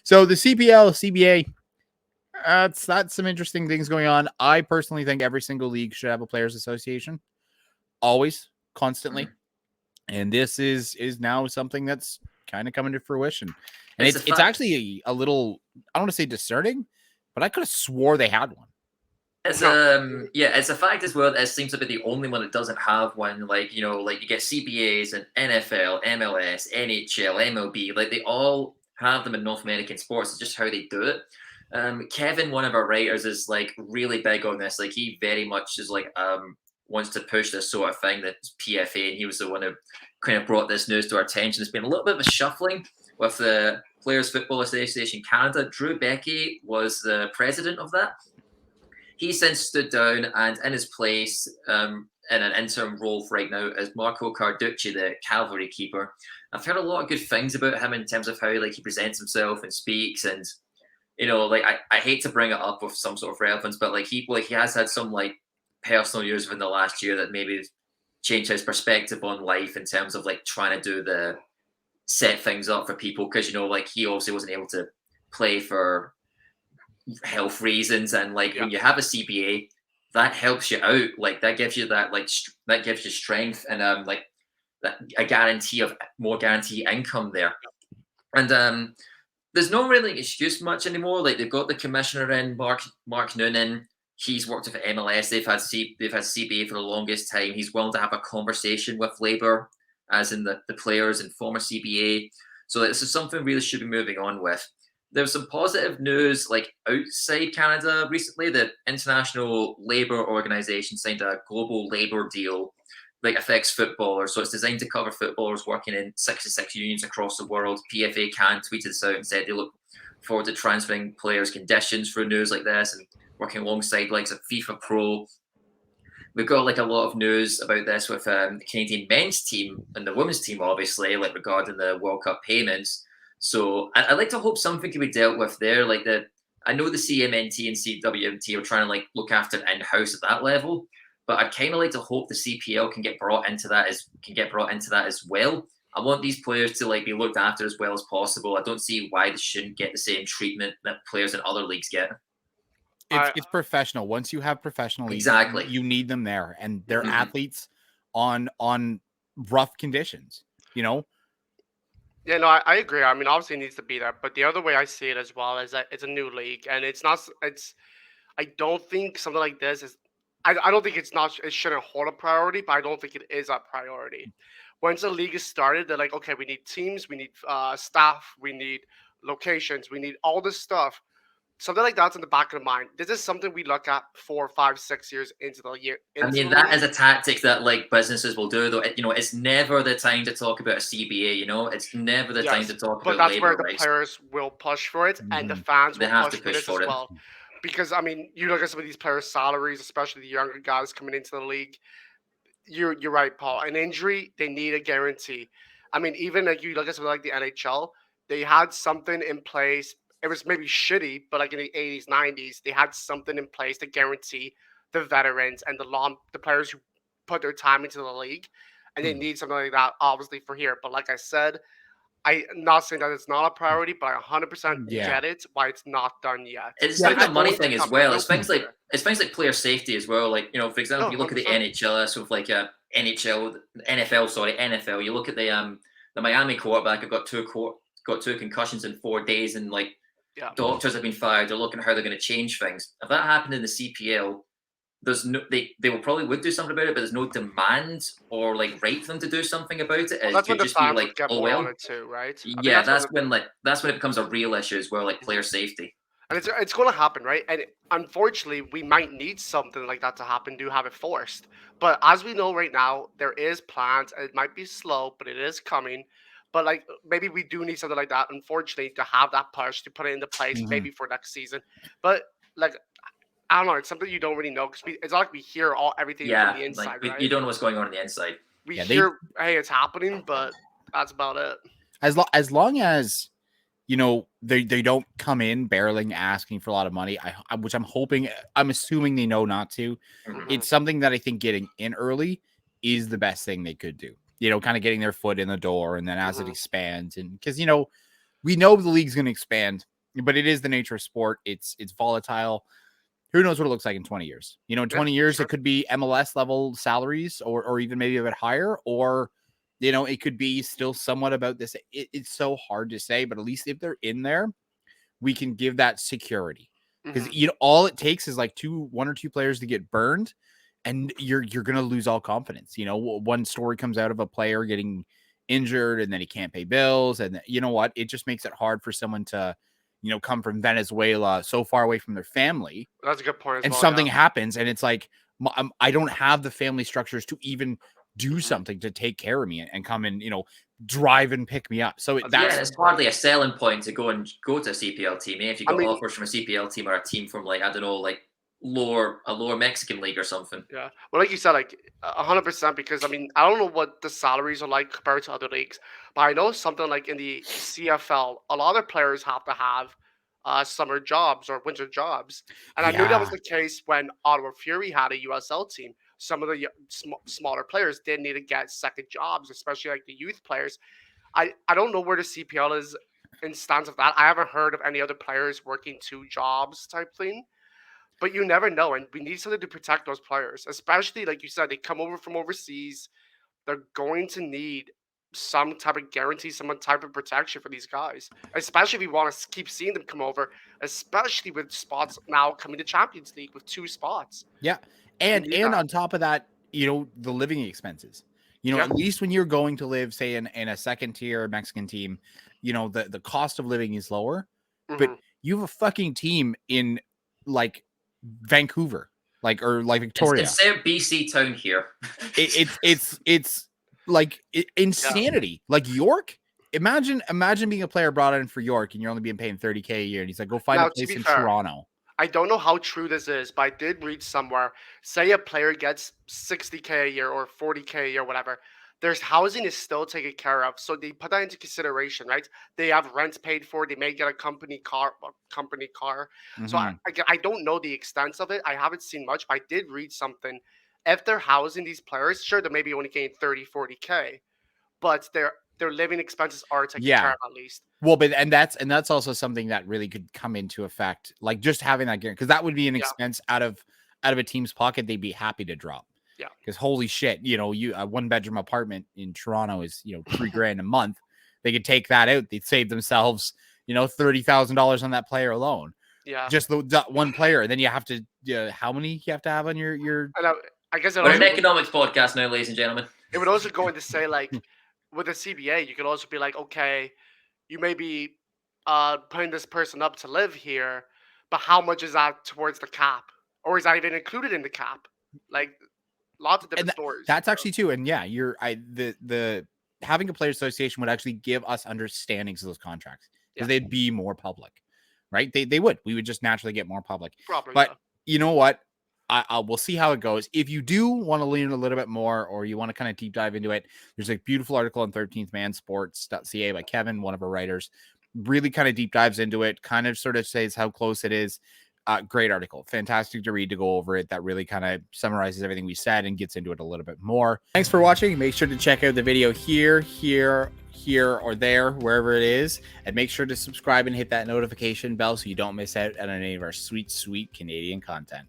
So the CPL, CBA, that's some interesting things going on. I personally think every single league should have a players association, always, constantly. And this is now something that's kind of coming to fruition. And it's actually a little, I don't want to say discerning, but I could have swore they had one. It's it's a fact as well that it seems to be the only one that doesn't have one. Like, you know, like you get CBAs and NFL, MLS, NHL, MLB, like they all have them in North American sports. It's just how they do it. Kevin, one of our writers, is like really big on this. Like he very much is like wants to push this sort of thing, that PFA, and he was the one who kind of brought this news to our attention. There's been a little bit of a shuffling with the Players Football Association Canada. Drew Becky was the president of that. He since stood down, and in his place, in an interim role right now, is Marco Carducci, the cavalry keeper. I've heard a lot of good things about him in terms of how like he presents himself and speaks, and you know, like I hate to bring it up with some sort of relevance, but like he has had some like personal years within the last year that maybe changed his perspective on life in terms of like trying to do the set things up for people, because you know, like he obviously wasn't able to play for health reasons, and like when you have a CBA, that helps you out. Like that gives you that that gives you strength and like that a guarantee of more guaranteed income there. And there's no really excuse much anymore. Like they've got the commissioner in, Mark Noonan. He's worked with MLS. They've had CBA for the longest time. He's willing to have a conversation with Labour, as in the players and former CBA. So this is something really should be moving on with. There's some positive news like outside Canada recently. The International Labour Organization signed a global labour deal that affects footballers. So it's designed to cover footballers working in 66 unions across the world. PFA Can tweeted this out and said they look forward to transferring players' conditions for news like this and working alongside like FIFA Pro. We've got like a lot of news about this with the Canadian men's team and the women's team, obviously, like regarding the World Cup payments. So I'd like to hope something can be dealt with there. Like I know the CMNT and CWMT are trying to like look after it in-house at that level, but I'd kind of like to hope the CPL can get brought into that as well. I want these players to like be looked after as well as possible. I don't see why they shouldn't get the same treatment that players in other leagues get. It's professional. Once you have professional leagues, exactly, you need them there, and they're athletes on rough conditions. You know. Yeah, no, I agree. I mean, obviously it needs to be there, but the other way I see it as well is that it's a new league, and it's not. I don't think something like this is. I don't think it's not. It shouldn't hold a priority, but I don't think it is a priority. Once the league is started, they're like, okay, we need teams, we need staff, we need locations, we need all this stuff. Something like that's in the back of the mind. This is something we look at 4, 5, 6 years into the year. I mean, that is a tactic that like businesses will do, though. You know, it's never the time to talk about a CBA. You know, it's never the time to talk about. But that's where the players will push for it, and the fans will push for this as well. Because I mean, you look at some of these players' salaries, especially the younger guys coming into the league. You're right, Paul. An injury, they need a guarantee. I mean, even like you look at something like the NHL, they had something in place. It was maybe shitty, but like in the 80s, 90s, they had something in place to guarantee the veterans and the players who put their time into the league, and they need something like that, obviously, for here. But like I said, I'm not saying that it's not a priority, but I 100% get it why it's not done yet. It's like a money thing as well. It's things like player safety as well. Like, you know, for example, you look at the NHL, sort of like NFL. You look at the Miami quarterback who got two concussions in 4 days, and like doctors have been fired. They're looking at how they're going to change things. If that happened in the CPL, there's no they will probably would do something about it, but there's no demand or like right for them to do something about it. Well, that's when the fans would get more on it too, right? Yeah, that's when it becomes a real issue as well, like player safety. And it's going to happen, right? And unfortunately, we might need something like that to happen to have it forced. But as we know right now, there is plans. It might be slow, but it is coming. But like maybe we do need something like that, unfortunately, to have that push to put it into place, maybe for next season. But like I don't know, it's something you don't really know because it's not like we hear everything from the inside, right? You don't know what's going on the inside. We hear, hey, it's happening, but that's about it. As long as you know they don't come in barreling asking for a lot of money, which I'm assuming they know not to. It's something that I think getting in early is the best thing they could do. You know, kind of getting their foot in the door, and then as it expands, and because you know we know the league's going to expand but it is the nature of sport. It's volatile. Who knows what it looks like in 20 years? You know, in 20 years, it could be MLS level salaries or even maybe a bit higher, or, you know, it could be still somewhat about this. It's so hard to say, but at least if they're in there, we can give that security. Because, you know, all it takes is like one or two players to get burned and you're going to lose all confidence. You know, one story comes out of a player getting injured and then he can't pay bills. And you know what? It just makes it hard for someone to, you know, come from Venezuela so far away from their family. That's a good point. And something happens and it's like, I don't have the family structures to even do something to take care of me and come and, you know, drive and pick me up. So it's hardly a selling point to go to a CPL team. If you got offers from a CPL team or a team from like, I don't know, like a lower Mexican league or something. Yeah. Well, like you said, like 100%, because I mean, I don't know what the salaries are like compared to other leagues, but I know something like in the CFL, a lot of players have to have summer jobs or winter jobs. And I knew that was the case when Ottawa Fury had a USL team. Some of the smaller players did need to get second jobs, especially like the youth players. I don't know where the CPL is in stance of that. I haven't heard of any other players working 2 jobs type thing. But you never know, and we need something to protect those players, especially like you said, they come over from overseas. They're going to need some type of guarantee, some type of protection for these guys, especially if we want to keep seeing them come over, especially with spots now coming to Champions League with 2 spots. Yeah, and on top of that, you know, the living expenses. You know, at least when you're going to live, say, in a second tier Mexican team, you know, the cost of living is lower. But you have a fucking team in like Vancouver, like, or like Victoria. It's a BC town here. It's like insanity. Like York. Imagine being a player brought in for York and you're only being paid $30K a year, and he's like, go find a place in Toronto. I don't know how true this is, but I did read somewhere. Say a player gets $60K a year or $40K a year, whatever. There's housing is still taken care of, so they put that into consideration, right? They have rent paid for. They may get a company car. So I don't know the extent of it. I haven't seen much, but I did read something. If they're housing these players, sure, they may be only getting 30, 40K, but their living expenses are taken care of at least. Well, but and that's also something that really could come into effect, like just having that guarantee, because that would be an expense out of a team's pocket they'd be happy to drop. Yeah, because holy shit, you know, a 1-bedroom apartment in Toronto is, you know, $3,000 a month. They could take that out. They'd save themselves, you know, $30,000 on that player alone. Yeah, just the one player. And then you have to, how many you have to have on your? I guess we're an economics podcast now, ladies and gentlemen. It would also go into say like with the CBA, you could also be like, okay, you may be putting this person up to live here, but how much is that towards the cap, or is that even included in the cap? Like. Lots of different stories. That's actually too. And yeah, the having a player association would actually give us understandings of those contracts because they'd be more public, right? They would. We would just naturally get more public. Probably, but you know what? We'll see how it goes. If you do want to learn a little bit more, or you want to kind of deep dive into it, there's a beautiful article on 13thmansports.ca by Kevin, one of our writers. Really kind of deep dives into it, kind of sort of says how close it is. Great article. Fantastic to read, to go over it. That really kind of summarizes everything we said and gets into it a little bit more. Thanks for watching. Make sure to check out the video here, or there, wherever it is. And make sure to subscribe and hit that notification bell so you don't miss out on any of our sweet, sweet Canadian content.